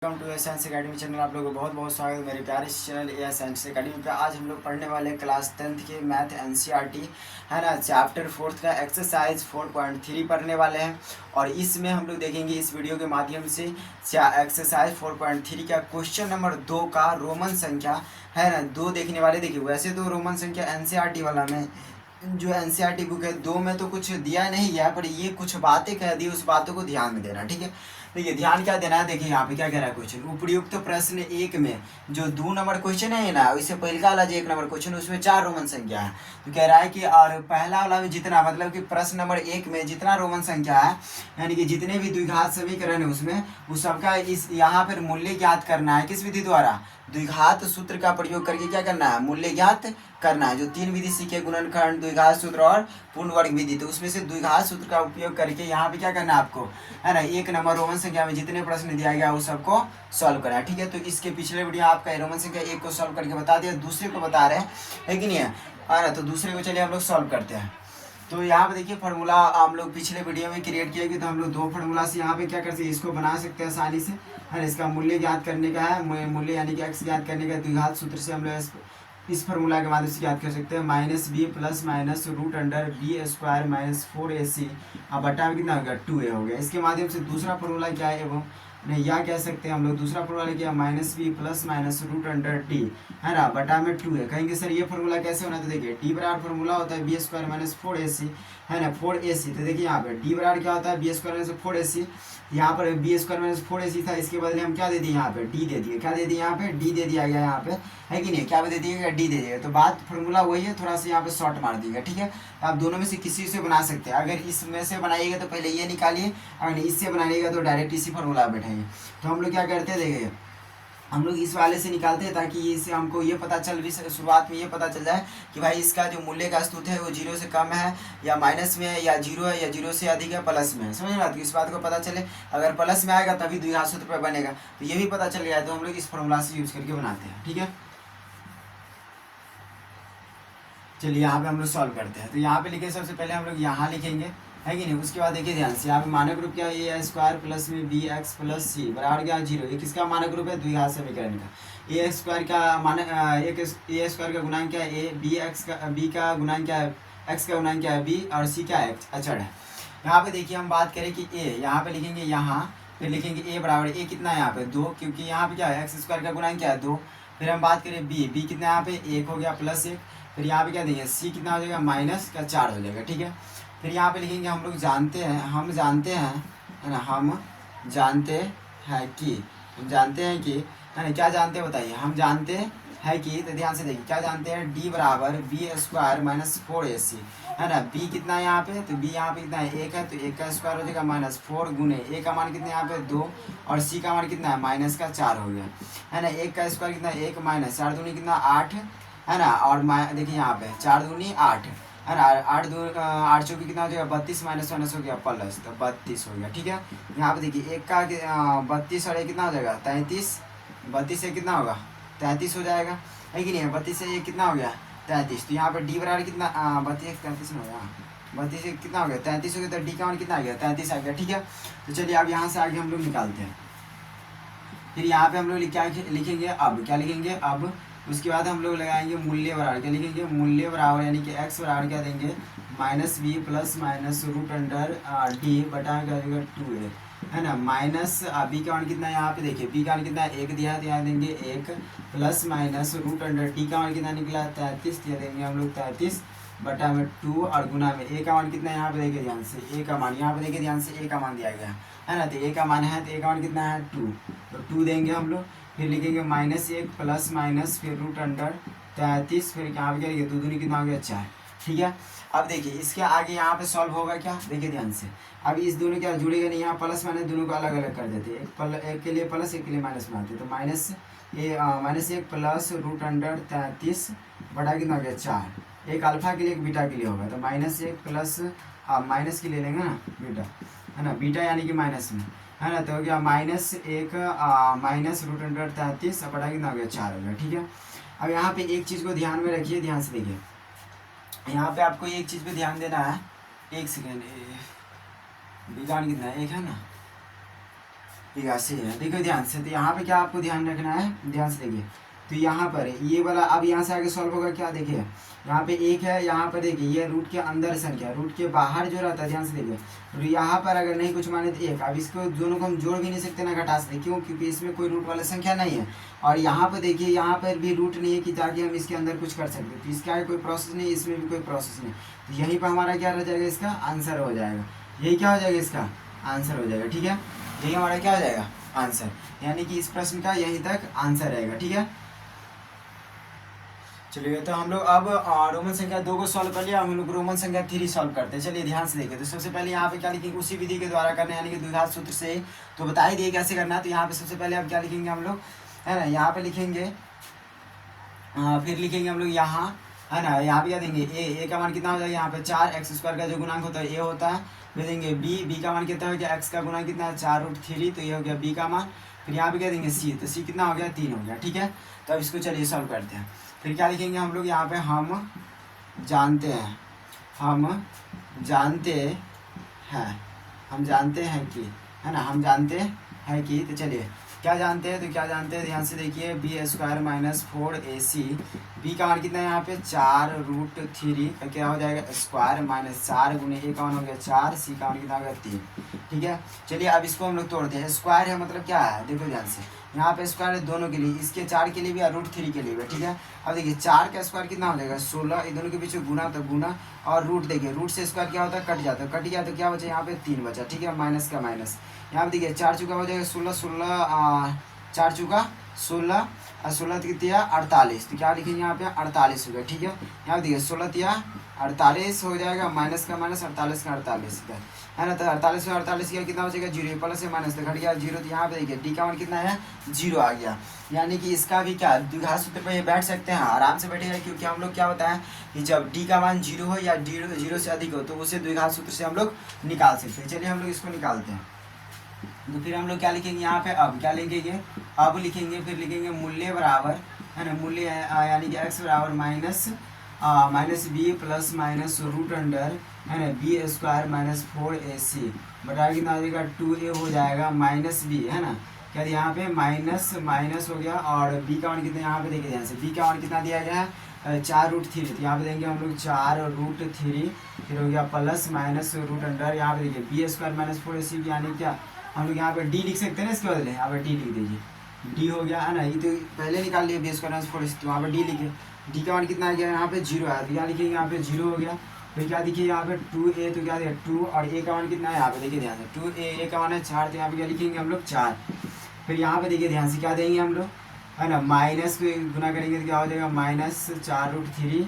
Welcome to science academy channel. आप लोगों को बहुत बहुत स्वागत है मेरे प्यारे चैनल ए साइंस एकेडमी पे। आज हम लोग पढ़ने वाले क्लास 10th के मैथ एनसीईआरटी है ना, चैप्टर 4 का एक्सरसाइज 4.3 पढ़ने वाले हैं। और इसमें हम लोग देखेंगे इस वीडियो के माध्यम से एक्सरसाइज 4.3 का क्वेश्चन नंबर 2 का रोमन संख्या है ना, 2 देखने वाले। देखिए वैसे तो रोमन संख्या एनसीईआरटी वाला में जो एनसीईआरटी बुक है 2 में तो कुछ दिया नहीं गया, पर ये कुछ बातें कह दी, उस बातों को ध्यान में देना। ठीक है, देखिए ध्यान क्या देना है। देखिए यहाँ पे क्या कह रहा है क्वेश्चन, उपयुक्त प्रश्न 1 में जो 2 नंबर क्वेश्चन है ना, इससे पहले वाला जो 1 नंबर क्वेश्चन उसमें 4 रोमन संख्या है। तो कह रहा है कि और पहला वाला में जितना, मतलब कि प्रश्न नंबर 1 में जितना रोमन संख्या है, यानी कि जितने भी द्विघात समीकरण है उसमें उस सबका इस यहाँ पर मूल्य ज्ञात करना है। किस विधि द्वारा? द्विघात सूत्र का प्रयोग करके क्या करना है, मूल्य ज्ञात करना है। जो 3 विधि सीखे, गुणनखंड, द्विघात सूत्र और पूर्ण वर्ग विधि, तो उसमें से द्विघात सूत्र का उपयोग करके यहाँ पे क्या करना है आपको, है ना, 1 नंबर रोमन संख्या में जितने प्रश्न दिया गया वो सबको सॉल्व करना है। ठीक है, तो इसके पिछले वीडियो आपका रोमन संख्या 1 को सॉल्व करके बता दिया, दूसरे को बता रहे हैं कि नहीं है ना। तो दूसरे को चलिए हम लोग सॉल्व करते हैं। तो यहाँ पे देखिए फार्मूला हम लोग पिछले वीडियो में क्रिएट किया, तो हम लोग 2 फार्मूला से यहाँ पे क्या कर सकते हैं, इसको बना सकते हैं आसानी से, है ना। इसका मूल्य ज्ञात करने का है, मूल्य यानी कि x ज्ञात करने का द्विघात सूत्र से हम लोग इस फार्मूला के माध्यम से ज्ञात कर सकते हैं। -b plus minus root under B square minus 4ac अब बटा में कितना होगा, 2a हो गया। इसके माध्यम से दूसरा फार्मूला क्या है, एवं नहीं या कह सकते हैं हम लोग, दूसरा फार्मूला क्या, -b plus minus root under d, है ना, बटा में 2a। कहेंगे सर ये फार्मूला कैसे होना है, तो देखिए d बराबर फार्मूला होता है b स्क्वायर माइनस 4ac, है ना, 4ac। तो देखिए यहाँ पे d बराबर क्या होता है, b स्क्वायर माइनस 4ac। यहाँ पर b स्क्वायर माइनस 4ac था, इसके बदले हम क्या दे दिए, यहाँ पे d दे दिए। क्या दे दिए, यहाँ पे d दे दिया गया, यहाँ पे है कि नहीं, क्या दे दिएगा, d दे दिएगा। तो बात फार्मूला वही है, थोड़ा सा यहाँ पे शॉर्ट मार दिएगा। ठीक है, आप दोनों में से किसी से बना सकते हैं। अगर इसमें से बनाइएगा तो पहले ये निकालिए, अगर इससे बनाइएगा तो डायरेक्ट इसी फार्मूला बैठाइए। तो हम लोग क्या करते हैं, देखिए हम लोग इस वाले से निकालते हैं, ताकि इससे हमको ये पता चल भी शुरुआत में ये पता चल जाए कि भाई इसका जो मूल्य का स्तुत है वो 0 से कम है या माइनस में है, या 0 है या 0 से अधिक है, प्लस में है। समझ रहे, तो इस बात को पता चले। अगर प्लस में आएगा तभी द्विघात सूत्र पर बनेगा, तो ये भी पता चल गया। तो हम लोग इस फॉर्मूला से यूज करके बनाते हैं। ठीक है, चलिए यहाँ पे हम लोग सॉल्व करते हैं। तो यहाँ पे लिखे, सबसे पहले हम लोग यहाँ लिखेंगे, है कि नहीं। उसके बाद देखिए ध्यान से, यहाँ पे मानक रूप क्या है, ए स्क्वायर प्लस में बी एक्स प्लस सी बराबर क्या, 0। ये किसका मानक रूप है, द्विघात समीकरण का। ए स्क्वायर का मानक ए स्क्वायर का गुणांक क्या है, ए, बी एक्स का, बी का गुणांक क्या है, एक्स का गुणांक क्या है, बी, और सी क्या है, अचर है। यहाँ पे देखिए हम बात करें कि ए, यहाँ पे लिखेंगे, यहाँ फिर लिखेंगे ए बराबर, ए कितना है यहाँ पे 2, क्योंकि यहाँ पे क्या है, एक्स स्क्वायर का गुणांक क्या है 2। फिर हम बात करें बी, बी कितना यहाँ पे 1 हो गया प्लस 1। फिर यहाँ पे क्या देंगे, सी कितना हो जाएगा, माइनस का 4 हो जाएगा। ठीक है, फिर यहाँ पे लिखेंगे, हम लोग जानते हैं, हम जानते हैं, है ना, हम जानते हैं कि, हम जानते हैं कि, है ना, क्या जानते हैं बताइए, हम जानते हैं कि, तो ध्यान से देखिए क्या जानते हैं, डी बराबर बी स्क्वायर माइनस 4ac, है ना। बी कितना है यहाँ पे, तो बी यहाँ पे कितना है 1 है, तो 1 का स्क्वायर हो जाएगा माइनस 4 गुने ए का मान कितना है यहाँ पे 2, और सी का मान कितना है माइनस का 4 हो गया, है ना। 1 का स्क्वायर कितना है 1 माइनस 4 दूनी कितना 8, है ना। और देखिए यहाँ पे 4 दूनी 8, है ना, 8 चौकी कितना हो जाएगा 32, माइनस माइनस हो गया प्लस, तो 32 हो गया। ठीक है, यहाँ पे देखिए 1 का 32 और 1 कितना हो जाएगा 33, 32 से कितना होगा 33 हो जाएगा, है कि नहीं। 32 से 1 कितना हो गया 33। तो यहाँ पे डी बराबर कितना 32 33 में होगा, 32 से कितना हो गया 33 हो गया, तो डी का मान कितना आ गया 33 आ गया। ठीक है, तो चलिए अब यहाँ से आगे हम लोग निकालते हैं। फिर यहाँ पे हम लोग क्या लिखेंगे, अब क्या लिखेंगे, अब उसके बाद हम लोग लगाएंगे मूल्य बराबर, क्या लिखेंगे, मूल्य बराबर, यानी कि x बराबर क्या देंगे, -b plus minus root under D बटा क्या देगा 2a, है ना। माइनस बी का मान कितना है यहाँ पे देखिए, बी का मान कितना है 1 दिया है, तो यहाँ देंगे 1 plus minus root under D का मान कितना निकला 33, दिया देंगे हम लोग 33 बटा में 2, और गुना में ए का मान कितना है यहाँ पे देखिए ध्यान से, ए का मान यहाँ पे देखिए ध्यान से, ए का मान दिया गया है ना। तो ए का मान है, तो ए का मान कितना है 2, तो 2 देंगे हम लोग। फिर लिखेंगे -1 प्लस माइनस फिर रूट अंडर 33, फिर यहाँ पे क्या लिखे 2 दूनी कितना हो गया 4। ठीक है, अब देखिए इसके आगे यहाँ पे सॉल्व होगा क्या, देखिए ध्यान से। अब इस दोनों क्या जुड़ेगा नहीं, यहाँ प्लस माइनस दोनों को अलग अलग कर देते हैं, एक के लिए प्लस एक के लिए माइनस बनाते, तो -1 प्लस रूट अंडर 33 बटा कितना हो गया 4। एक अल्फा के लिए एक बीटा के लिए होगा, तो -1 प्लस माइनस के लिए लेंगे ना बीटा, है ना, बीटा यानी कि माइनस में, है ना। तो हो गया -1 माइनस रूट अंडर 33 बटा कितना हो गया 4 हो गया। ठीक है, अब यहाँ पे एक चीज़ को ध्यान में रखिए, ध्यान से देखिए, यहाँ पे आपको एक चीज़ पे ध्यान देना है। एक सेकेंड, बिगाड़ कितना है 1 है ना, 81 है। देखो ध्यान से, तो यहाँ पे क्या आपको ध्यान रखना है, ध्यान से देखिए। तो यहाँ पर ये वाला अब यहाँ से आगे सॉल्व होगा क्या, देखिए यहाँ पे 1 है, यहाँ पर देखिए ये रूट के अंदर संख्या, रूट के बाहर जो रहता है, ध्यान से देखिए। और यहाँ पर अगर नहीं कुछ माने तो 1। अब इसको दोनों को हम जोड़ भी नहीं सकते ना घटा सकते, क्यों, क्योंकि इसमें कोई रूट वाला संख्या नहीं है। और यहाँ पर देखिए यहाँ पर भी रूट नहीं है कि ताकि हम इसके अंदर कुछ कर सकते, तो इसका कोई प्रोसेस नहीं, इसमें भी कोई प्रोसेस नहीं। तो यहीं पर हमारा क्या रह जाएगा, इसका आंसर हो जाएगा। यही क्या हो जाएगा, इसका आंसर हो जाएगा। ठीक है, यही हमारा क्या हो जाएगा, आंसर। यानी कि इस प्रश्न का यहीं तक आंसर रहेगा। ठीक है, चलिए तो हम लोग अब रोमन संख्या 2 को सॉल्व कर लिया, हम लोग रोमन संख्या 3 सॉल्व करते हैं। चलिए ध्यान से देखिए। तो सबसे पहले यहाँ पे क्या लिखेंगे, उसी विधि के द्वारा करना है, यानी कि द्विघात सूत्र से। तो बता ही दिए कैसे करना है। तो यहाँ पे सबसे पहले अब क्या लिखेंगे हम लोग, है ना, यहाँ पे लिखेंगे, फिर लिखेंगे हम लोग यहाँ, है ना, यहाँ पे क्या देंगे, ए का मान कितना हो जाएगा, यहाँ पे 4x² का जो गुणांक होता है ए होता है। फिर देंगे बी का मान कितना हो गया, x का गुणांक कितना है 4√3, तो ये हो गया बी का मान। फिर यहाँ पे क्या देंगे सी, तो सी कितना हो गया 3 हो गया। ठीक है, तो अब इसको चलिए सॉल्व करते हैं। फिर क्या लिखेंगे हम लोग यहाँ पे, हम जानते हैं, हम जानते हैं, हम जानते हैं कि, है ना, हम जानते हैं कि। तो चलिए क्या जानते हैं, तो क्या जानते हैं, ध्यान से देखिए, b² - 4ac, b का मान कितना है यहाँ पे 4√3 का क्या हो जाएगा स्क्वायर माइनस 4 गुने a का मान हो गया 4, c का मान कितना हो गया 3। ठीक है, चलिए अब इसको हम लोग तोड़ते हैं। स्क्वायर है मतलब क्या है, देखो ध्यान से, यहाँ पे स्क्वायर है दोनों के लिए, इसके 4 के लिए भी और √3 के लिए भी। ठीक है, अब देखिए 4 का स्क्वायर कितना हो जाएगा 16, ये दोनों के बीच में गुना, तो गुना, और रूट देखिए, रूट से स्क्वायर क्या होता है कट जाता है, कट गया तो क्या बचा यहाँ पे 3 बचा। ठीक है, माइनस का माइनस, यहाँ पे देखिए 4 चुका हो जाएगा 16, 4 चुका 16, और 16 कितना 48, तो क्या लिखेंगे यहाँ पे 48 हो गया। ठीक है, यहाँ पे देखिए 16 48 हो जाएगा, माइनस का माइनस, 48 का 48 का, है ना। तो 48 से 48 का कितना बचेगा 0, प्लस से माइनस तो घट गया 0। तो यहाँ पे देखिए डी का मान कितना है 0 आ गया। यानी कि इसका भी क्या द्विघात सूत्र पे बैठ सकते हैं, आराम से बैठेगा, क्योंकि हम लोग क्या होता है कि जब डी का मान 0 हो या डी 0 से अधिक हो तो उसे द्विघात सूत्र से हम लोग निकाल सकते हैं। चलिए हम लोग इसको निकालते हैं। तो फिर हम लोग क्या लिखेंगे यहाँ पे, अब क्या लिखेंगे, अब लिखेंगे, फिर लिखेंगे मूल्य बराबर, है ना, मूल्य यानी कि x बराबर minus B plus minus root under, है ना, b² - 4ac बटा कितना हो जाएगा 2a हो जाएगा माइनस बी, है ना, क्या यहाँ पे माइनस माइनस हो गया। और b का मान कितना, यहाँ पे देखिए ध्यान से, b का मान कितना दिया गया है 4√3, तो यहाँ पे देंगे हम लोग 4√3, फिर हो गया प्लस माइनस रूट अंडर, यहाँ पे देखिए b² - 4ac, यानी क्या हम लोग यहाँ पे डी लिख सकते हैं ना, इसके बदले यहाँ पे डी लिख दीजिए, डी हो गया, है ना। ये तो पहले निकाल लिए b² - 4ac, तो वहाँ पे डी लिखे, डी का मान कितना आ गया यहाँ पे 0 आया, तो क्या लिखेंगे यहाँ पे 0 हो गया। फिर क्या देखिए यहाँ पे 2a, तो क्या देखिए 2, और a का मान कितना है यहाँ पे देखिए ध्यान से, 2a का मान है 4, तो यहाँ पे क्या लिखेंगे हम लोग 4। फिर यहाँ पे देखिए ध्यान से क्या देंगे हम लोग, है ना, माइनस को गुना करेंगे तो क्या हो जाएगा माइनस 4√3,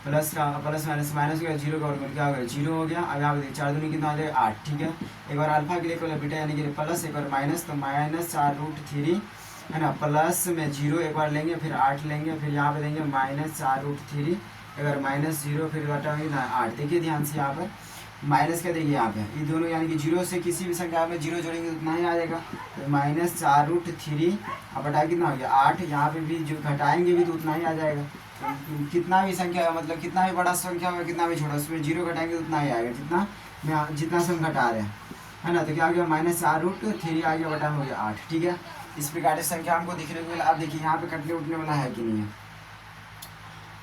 प्लस का प्लस माइनस माइनस का 0 का और क्या हो गया 0 हो गया। अब यहाँ पे 4 दूनी कितना हो जाएगा 8। ठीक है, एक बार अल्फा के लिए कोई बेटा यानी कि प्लस, एक बार माइनस, तो माइनस 4√3, है ना, प्लस में 0 एक बार लेंगे, फिर 8 लेंगे, फिर यहाँ पे देंगे माइनस 4√3, एक बार माइनस 0, फिर बटा ना 8। देखिए ध्यान से यहाँ पर माइनस का देखिए यहाँ पे ये दोनों, यानी कि 0 से किसी भी संख्या में 0 जोड़ेंगे तो उतना ही आ जाएगा, तो माइनस 4√3 अब बटा कितना हो गया 8, यहाँ पे भी जो घटाएंगे भी तो उतना ही आ जाएगा। तो कितना भी संख्या मतलब कितना भी बड़ा संख्या होगा कितना भी छोटा, उसमें 0 घटाएंगे तो उतना ही आएगा जितना से हम घटा रहे हैं, है ना। तो क्या आ गया माइनस 4√3 आ गया, बटा हो गया 8। ठीक है, इस प्रकार से संख्या हमको दिखने को मिला। अब देखिए यहाँ पे कटने उठने वाला है कि नहीं है,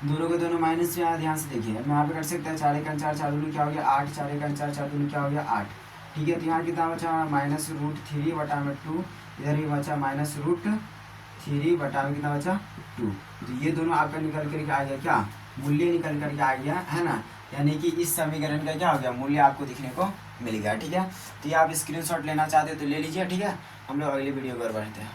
दोनों के दोनों माइनस में आया, ध्यान से देखिए। मैं यहाँ पे कर सकता है 4 × 4 4 दूनी क्या हो गया 8, 4 × 4 4 दूनी क्या हो गया 8। ठीक है, तो यहाँ कितना बचा -√3 बटा में 2, इधर भी बचा -√3 बटा में कितना बचा 2। तो ये दोनों आपका निकल करके आ गया, क्या मूल्य निकल करके आ गया, है ना। यानी कि इस समीकरण का क्या हो गया मूल्य आपको दिखने को मिल गया। ठीक है, तो ये आप स्क्रीनशॉट लेना चाहते हो तो ले लीजिए। ठीक है, हम लोग अगली वीडियो पर बढ़ते हैं।